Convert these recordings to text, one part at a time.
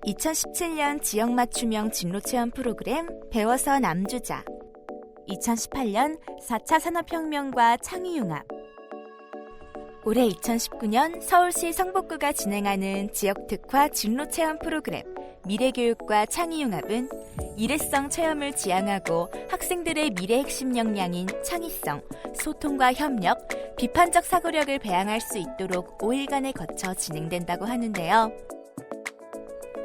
2017년 지역 맞춤형 진로체험 프로그램 배워서 남주자, 2018년 4차 산업혁명과 창의융합, 올해 2019년 서울시 성북구가 진행하는 지역특화 진로체험 프로그램 미래교육과 창의융합은 일회성 체험을 지향하고 학생들의 미래 핵심 역량인 창의성, 소통과 협력, 비판적 사고력을 배양할 수 있도록 5일간에 거쳐 진행된다고 하는데요.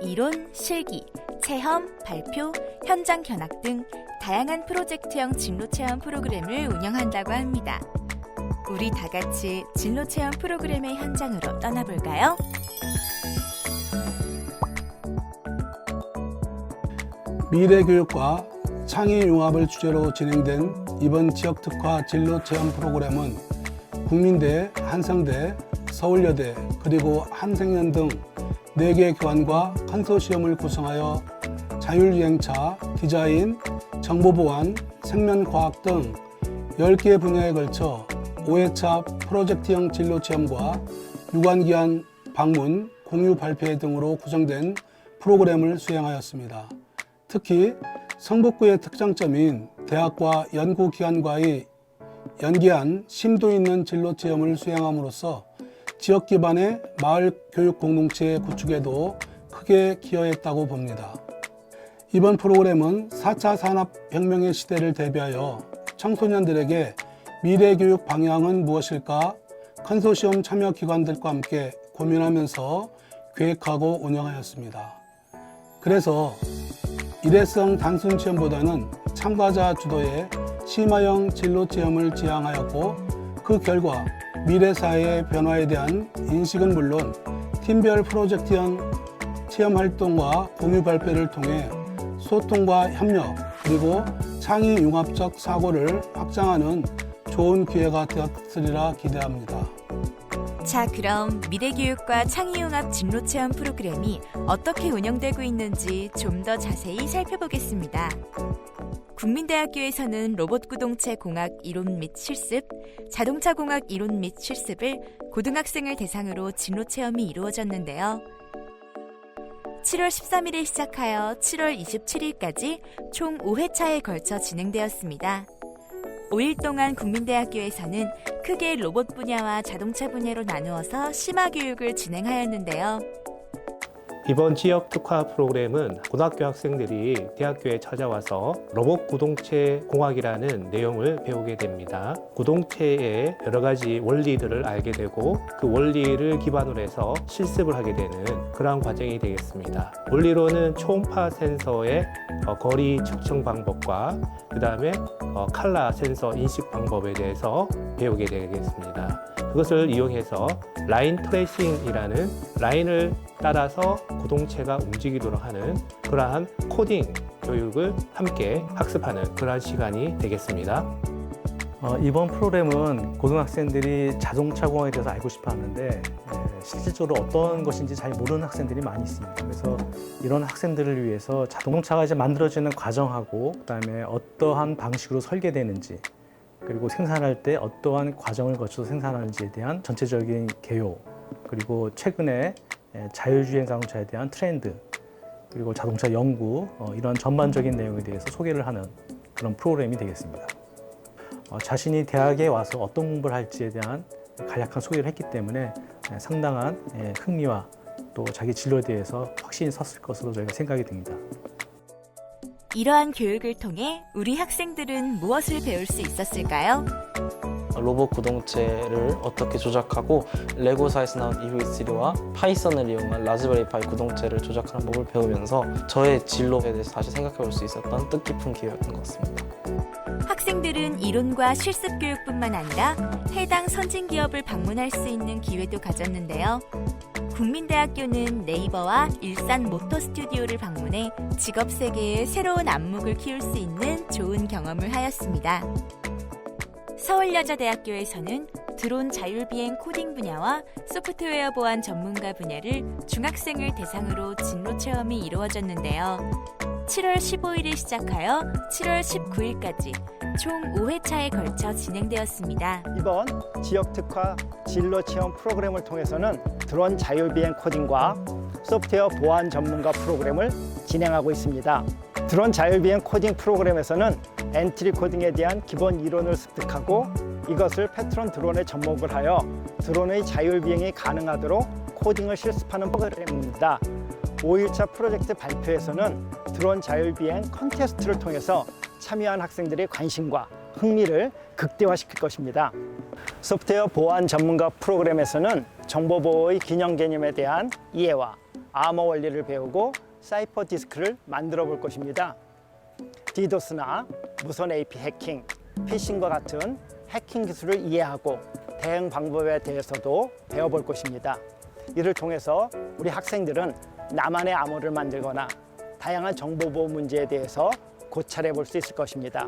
이론, 실기, 체험, 발표, 현장 견학 등 다양한 프로젝트형 진로체험 프로그램을 운영한다고 합니다. 우리 다 같이 진로체험 프로그램의 현장으로 떠나볼까요? 미래교육과 창의융합을 주제로 진행된 이번 지역특화 진로체험 프로그램은 국민대, 한성대, 서울여대, 그리고 한생연 등 4개 기관과 컨소시엄을 구성하여 자율주행차, 디자인, 정보보안, 생명과학 등 10개 분야에 걸쳐 5회차 프로젝트형 진로체험과 유관기관 방문, 공유 발표회 등으로 구성된 프로그램을 수행하였습니다. 특히 성북구의 특장점인 대학과 연구기관과의 연계한 심도 있는 진로체험을 수행함으로써 지역 기반의 마을 교육 공동체 구축에도 크게 기여했다고 봅니다. 이번 프로그램은 4차 산업혁명의 시대를 대비하여 청소년들에게 미래교육 방향은 무엇일까 컨소시엄 참여 기관들과 함께 고민하면서 계획하고 운영하였습니다. 그래서 일회성 단순 체험보다는 참가자 주도의 심화형 진로 체험을 지향하였고 그 결과 미래 사회의 변화에 대한 인식은 물론 팀별 프로젝트형 체험 활동과 공유 발표를 통해 소통과 협력 그리고 창의 융합적 사고를 확장하는 좋은 기회가 되었으리라 기대합니다. 자, 그럼 미래교육과 창의융합 진로체험 프로그램이 어떻게 운영되고 있는지 좀 더 자세히 살펴보겠습니다. 국민대학교에서는 로봇구동체 공학 이론 및 실습, 자동차 공학 이론 및 실습을 고등학생을 대상으로 진로체험이 이루어졌는데요. 7월 13일에 시작하여 7월 27일까지 총 5회차에 걸쳐 진행되었습니다. 5일 동안 국민대학교에서는 크게 로봇 분야와 자동차 분야로 나누어서 심화교육을 진행하였는데요. 이번 지역 특화 프로그램은 고등학교 학생들이 대학교에 찾아와서 로봇 구동체 공학이라는 내용을 배우게 됩니다. 구동체의 여러 가지 원리들을 알게 되고 그 원리를 기반으로 해서 실습을 하게 되는 그러한 과정이 되겠습니다. 원리로는 초음파 센서의 거리 측정 방법과 그 다음에 칼라 센서 인식 방법에 대해서 배우게 되겠습니다. 그것을 이용해서 라인 트레이싱이라는 라인을 따라서 구동체가 움직이도록 하는 그러한 코딩 교육을 함께 학습하는 그러한 시간이 되겠습니다. 이번 프로그램은 고등학생들이 자동차 공학에 대해서 알고 싶어 하는데 실질적으로 어떤 것인지 잘 모르는 학생들이 많이 있습니다. 그래서 이런 학생들을 위해서 자동차가 이제 만들어지는 과정하고 그다음에 어떠한 방식으로 설계되는지 그리고 생산할 때 어떠한 과정을 거쳐서 생산하는지에 대한 전체적인 개요 그리고 최근에 자율주행 자동차에 대한 트렌드 그리고 자동차 연구 이런 전반적인 내용에 대해서 소개를 하는 그런 프로그램이 되겠습니다. 자신이 대학에 와서 어떤 공부를 할지에 대한 간략한 소개를 했기 때문에 상당한 흥미와 또 자기 진로에 대해서 확신이 섰을 것으로 저희가 생각이 됩니다. 이러한 교육을 통해 우리 학생들은 무엇을 배울 수 있었을까요? 로봇 구동체를 어떻게 조작하고 레고사에서 나온 EV3와 파이썬을 이용한 라즈베리 파이 구동체를 조작하는 법을 배우면서 저의 진로에 대해서 다시 생각해 볼 수 있었던 뜻깊은 기회였던 것 같습니다. 학생들은 이론과 실습 교육뿐만 아니라 해당 선진 기업을 방문할 수 있는 기회도 가졌는데요. 국민대학교는 네이버와 일산 모터 스튜디오를 방문해 직업 세계의 새로운 안목을 키울 수 있는 좋은 경험을 하였습니다. 서울여자대학교에서는 드론 자율비행 코딩 분야와 소프트웨어 보안 전문가 분야를 중학생을 대상으로 진로 체험이 이루어졌는데요. 7월 15일에 시작하여 7월 19일까지 총 5회차에 걸쳐 진행되었습니다. 이번 지역특화 진로체험 프로그램을 통해서는 드론 자율비행 코딩과 소프트웨어 보안 전문가 프로그램을 진행하고 있습니다. 드론 자율비행 코딩 프로그램에서는 엔트리 코딩에 대한 기본 이론을 습득하고 이것을 패트런 드론에 접목을 하여 드론의 자율비행이 가능하도록 코딩을 실습하는 프로그램입니다. 5일차 프로젝트 발표에서는 드론 자율비행 컨테스트를 통해서 참여한 학생들의 관심과 흥미를 극대화시킬 것입니다. 소프트웨어 보안 전문가 프로그램에서는 정보보호의 균형 개념에 대한 이해와 암호 원리를 배우고 사이퍼 디스크를 만들어 볼 것입니다. 디도스나 무선 AP 해킹, 피싱과 같은 해킹 기술을 이해하고 대응 방법에 대해서도 배워볼 것입니다. 이를 통해서 우리 학생들은 나만의 암호를 만들거나 다양한 정보보호 문제에 대해서 고찰해 볼 수 있을 것입니다.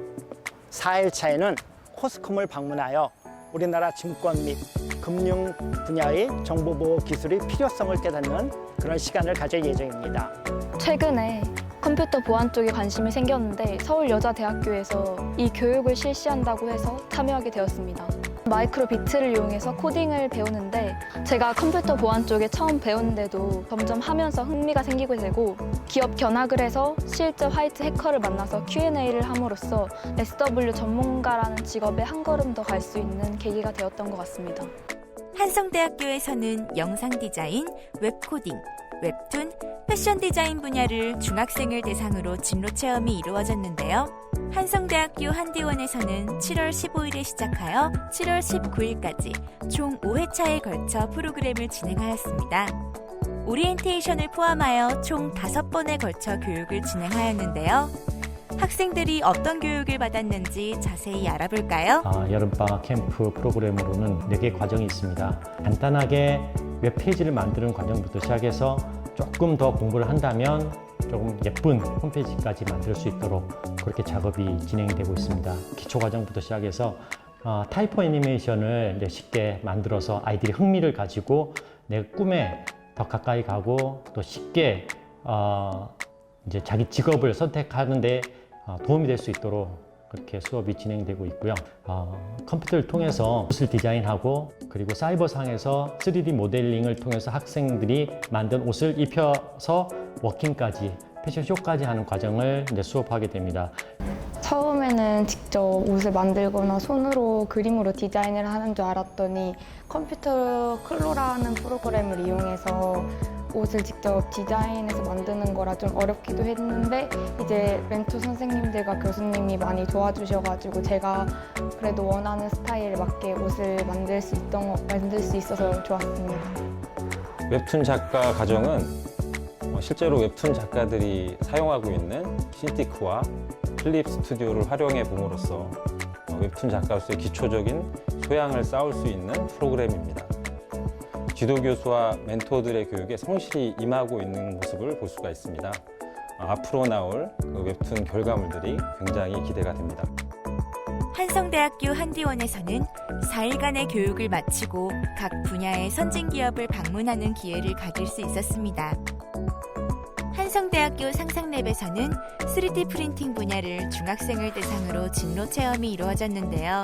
4일차에는 코스콤을 방문하여 우리나라 증권 및 금융 분야의 정보보호 기술의 필요성을 깨닫는 그런 시간을 가질 예정입니다. 최근에 컴퓨터 보안 쪽에 관심이 생겼는데 서울여자대학교에서 이 교육을 실시한다고 해서 참여하게 되었습니다. 마이크로 비트를 이용해서 코딩을 배우는데 제가 컴퓨터 보안 쪽에 처음 배우는데도 점점 하면서 흥미가 생기게 되고 기업 견학을 해서 실제 화이트 해커를 만나서 Q&A를 함으로써 SW 전문가라는 직업에 한 걸음 더 갈 수 있는 계기가 되었던 것 같습니다. 한성대학교에서는 영상 디자인, 웹코딩, 웹툰, 패션 디자인 분야를 중학생을 대상으로 진로 체험이 이루어졌는데요. 한성대학교 한디원에서는 7월 15일에 시작하여 7월 19일까지 총 5회차에 걸쳐 프로그램을 진행하였습니다. 오리엔테이션을 포함하여 총 5번에 걸쳐 교육을 진행하였는데요. 학생들이 어떤 교육을 받았는지 자세히 알아볼까요? 여름방학 캠프 프로그램으로는 4개 과정이 있습니다. 간단하게 웹페이지를 만드는 과정부터 시작해서 조금 더 공부를 한다면 조금 예쁜 홈페이지까지 만들 수 있도록 그렇게 작업이 진행되고 있습니다. 기초 과정부터 시작해서 타이포 애니메이션을 이제 쉽게 만들어서 아이들이 흥미를 가지고 내 꿈에 더 가까이 가고 또 쉽게 이제 자기 직업을 선택하는데 도움이 될 수 있도록 그렇게 수업이 진행되고 있고요. 컴퓨터를 통해서 옷을 디자인하고 그리고 사이버상에서 3D 모델링을 통해서 학생들이 만든 옷을 입혀서 워킹까지 패션쇼까지 하는 과정을 이제 수업하게 됩니다. 처음에는 직접 옷을 만들거나 손으로 그림으로 디자인을 하는 줄 알았더니 컴퓨터 클로라는 프로그램을 이용해서 옷을 직접 디자인해서 만드는 거라 좀 어렵기도 했는데 이제 멘토 선생님들과 교수님이 많이 도와주셔가지고 제가 그래도 원하는 스타일에 맞게 옷을 만들 수 있어서 좋았습니다. 웹툰 작가 과정은 실제로 웹툰 작가들이 사용하고 있는 신티크와 플립 스튜디오를 활용해 봄으로써 웹툰 작가로서의 기초적인 소양을 쌓을 수 있는 프로그램입니다. 지도교수와 멘토들의 교육에 성실히 임하고 있는 모습을 볼 수가 있습니다. 앞으로 나올 그 웹툰 결과물들이 굉장히 기대가 됩니다. 한성대학교 한디원에서는 4일간의 교육을 마치고 각 분야의 선진 기업을 방문하는 기회를 가질 수 있었습니다. 한성대학교 상상랩에서는 3D 프린팅 분야를 중학생을 대상으로 진로 체험이 이루어졌는데요.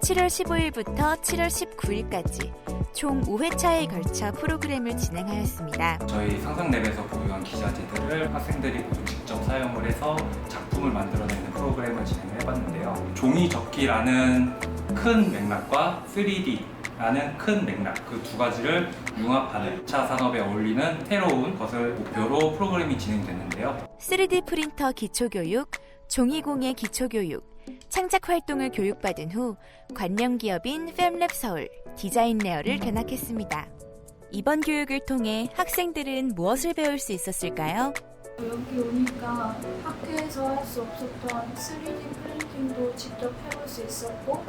7월 15일부터 7월 19일까지 총 5회차에 걸쳐 프로그램을 진행하였습니다. 저희 상상랩에서 보유한 기자재들을 학생들이 모두 직접 사용을 해서 작품을 만들어내는 프로그램을 진행을 해봤는데요. 종이접기라는 큰 맥락과 3D라는 큰 맥락, 그 두 가지를 융합하는 2차 산업에 어울리는 새로운 것을 목표로 프로그램이 진행됐는데요. 3D 프린터 기초교육, 종이공예 기초교육, 창작 활동을 교육받은 후 관련 기업인 팹랩 서울 디자인 레어를 견학했습니다. 이번 교육을 통해 학생들은 무엇을 배울 수 있었을까요? 여기 오니까 학교에서 할 수 없었던 3D 프린팅도 직접 해볼 수 있었고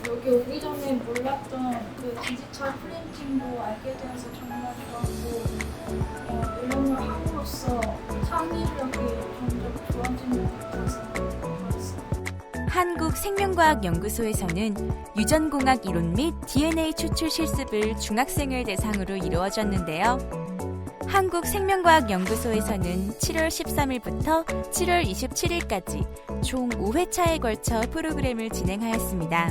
여기 오기 전에 몰랐던 그 디지털 프린팅도 알게 되어서 정말 좋았고 이런 걸 함으로써 창의력이 점점 좋아지는 것 같아서 좋았어요. 한국생명과학연구소에서는 유전공학 이론 및 DNA 추출 실습을 중학생을 대상으로 이루어졌는데요. 한국생명과학연구소에서는 7월 13일부터 7월 27일까지 총 5회차에 걸쳐 프로그램을 진행하였습니다.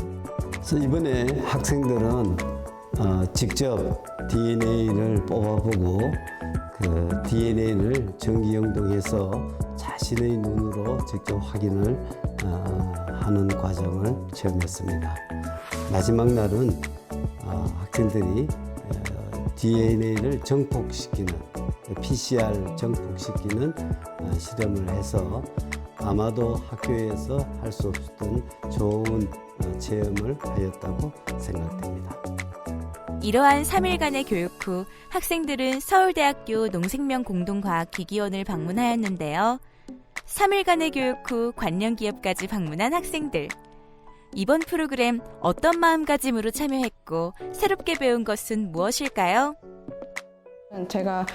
그래서 이번에 학생들은 직접 DNA를 뽑아보고 그 DNA를 전기영동해서 자신의 눈으로 직접 확인을 하는 과정을 체험했습니다. 마지막 날은 학생들이 DNA를 정폭시키는 PCR 정폭시키는 실험을 해서 아마도 학교에서 할 수 없었던 좋은 체험을 하였다고 생각됩니다. 이러한 3일간의 교육 후 학생들은 서울대학교 농생명공동과학기기원을 방문하였는데요. 3일간의 교육 후 관련기업까지 방문한 학생들. 이번 프로그램 어떤 마음가짐으로 참여했고 새롭게 배운 것은 무엇일까요? 제가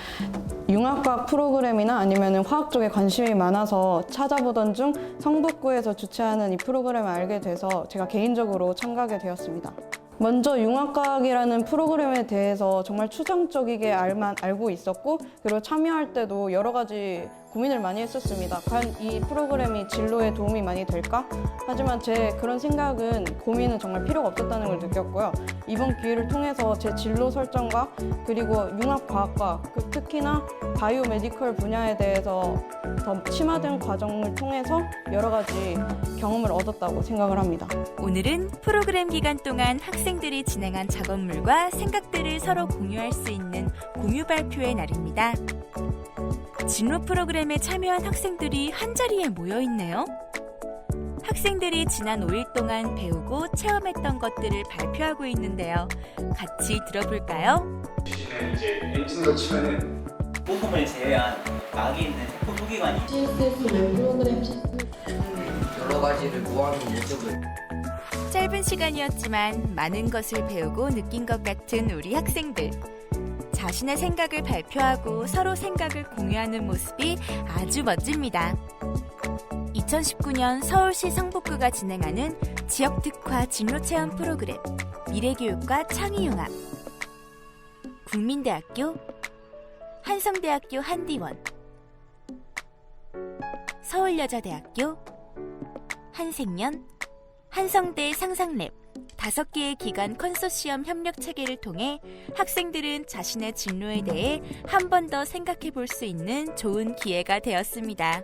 융합과학 프로그램이나 아니면 화학 쪽에 관심이 많아서 찾아보던 중 성북구에서 주최하는 이 프로그램을 알게 돼서 제가 개인적으로 참가하게 되었습니다. 먼저 융합과학이라는 프로그램에 대해서 정말 추상적이게 알고 있었고, 그리고 참여할 때도 여러 가지 고민을 많이 했었습니다. 과연 이 프로그램이 진로에 도움이 많이 될까? 하지만 제 그런 생각은, 고민은 정말 필요가 없었다는 걸 느꼈고요. 이번 기회를 통해서 제 진로 설정과 그리고 융합과학과 특히나 바이오메디컬 분야에 대해서 더 심화된 과정을 통해서 여러 가지 경험을 얻었다고 생각을 합니다. 오늘은 프로그램 기간 동안 학생들이 진행한 작업물과 생각들을 서로 공유할 수 있는 공유 발표의 날입니다. 진로 프로그램에 참여한 학생들이 한자리에 모여 있네요. 학생들이 지난 5일 동안 배우고 체험했던 것들을 발표하고 있는데요. 같이 들어볼까요? 이제 엔진으로 치면은 부품을 제외한 막이 있는 세포 소기관이 CSS 웹 프로그램 시스템 여러 가지를 모아놓은 모습을 짧은 시간이었지만 많은 것을 배우고 느낀 것 같은 우리 학생들. 자신의 생각을 발표하고 서로 생각을 공유하는 모습이 아주 멋집니다. 2019년 서울시 성북구가 진행하는 지역특화 진로체험 프로그램 미래교육과 창의융합, 국민대학교, 한성대학교 한디원, 서울여자대학교, 한생연, 한성대 상상랩 5개의 기관 컨소시엄 협력 체계를 통해 학생들은 자신의 진로에 대해 한 번 더 생각해 볼 수 있는 좋은 기회가 되었습니다.